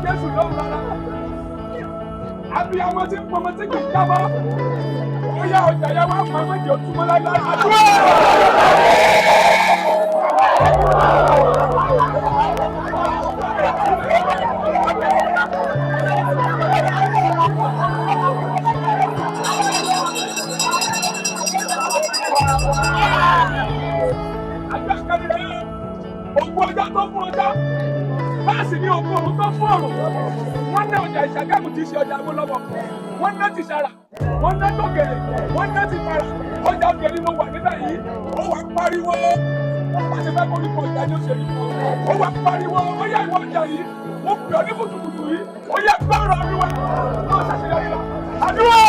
Jésù lọ́rùn rárá. Abiyamọ tí ń pọmọ tí kì í jábọ́. Ó yá ọjà yẹn wá pa méjì òtúmọ̀ láíláí. Àdúrà! Ògùn ọjà tó fún ọjà, báàsì ní ògùn òrùn tó fún ọ̀rùn. Wọ́n ná ọjà Ìṣàgámù tí í ṣe ọjà Awólọ́wọ̀. Wọ́n ná ti Ṣàrà, wọ́n ná tòkèrè, wọ́n ná ti Ìbàrà. Ọjà Òkèrè ló wà níbẹ̀ yìí. Ó wà pariwo. Wọ́n ti fẹ́ koríko ọjà ní òṣèlú. Ó wà pariwo. Ó yá ìwọ ọjà yìí. Mo pè ọ́ ní kùtùkùtù yìí. Ó yá gbọ́rọ̀ mi wá. Wọ́n ṣàṣeyọrí lọ. Àdúrà!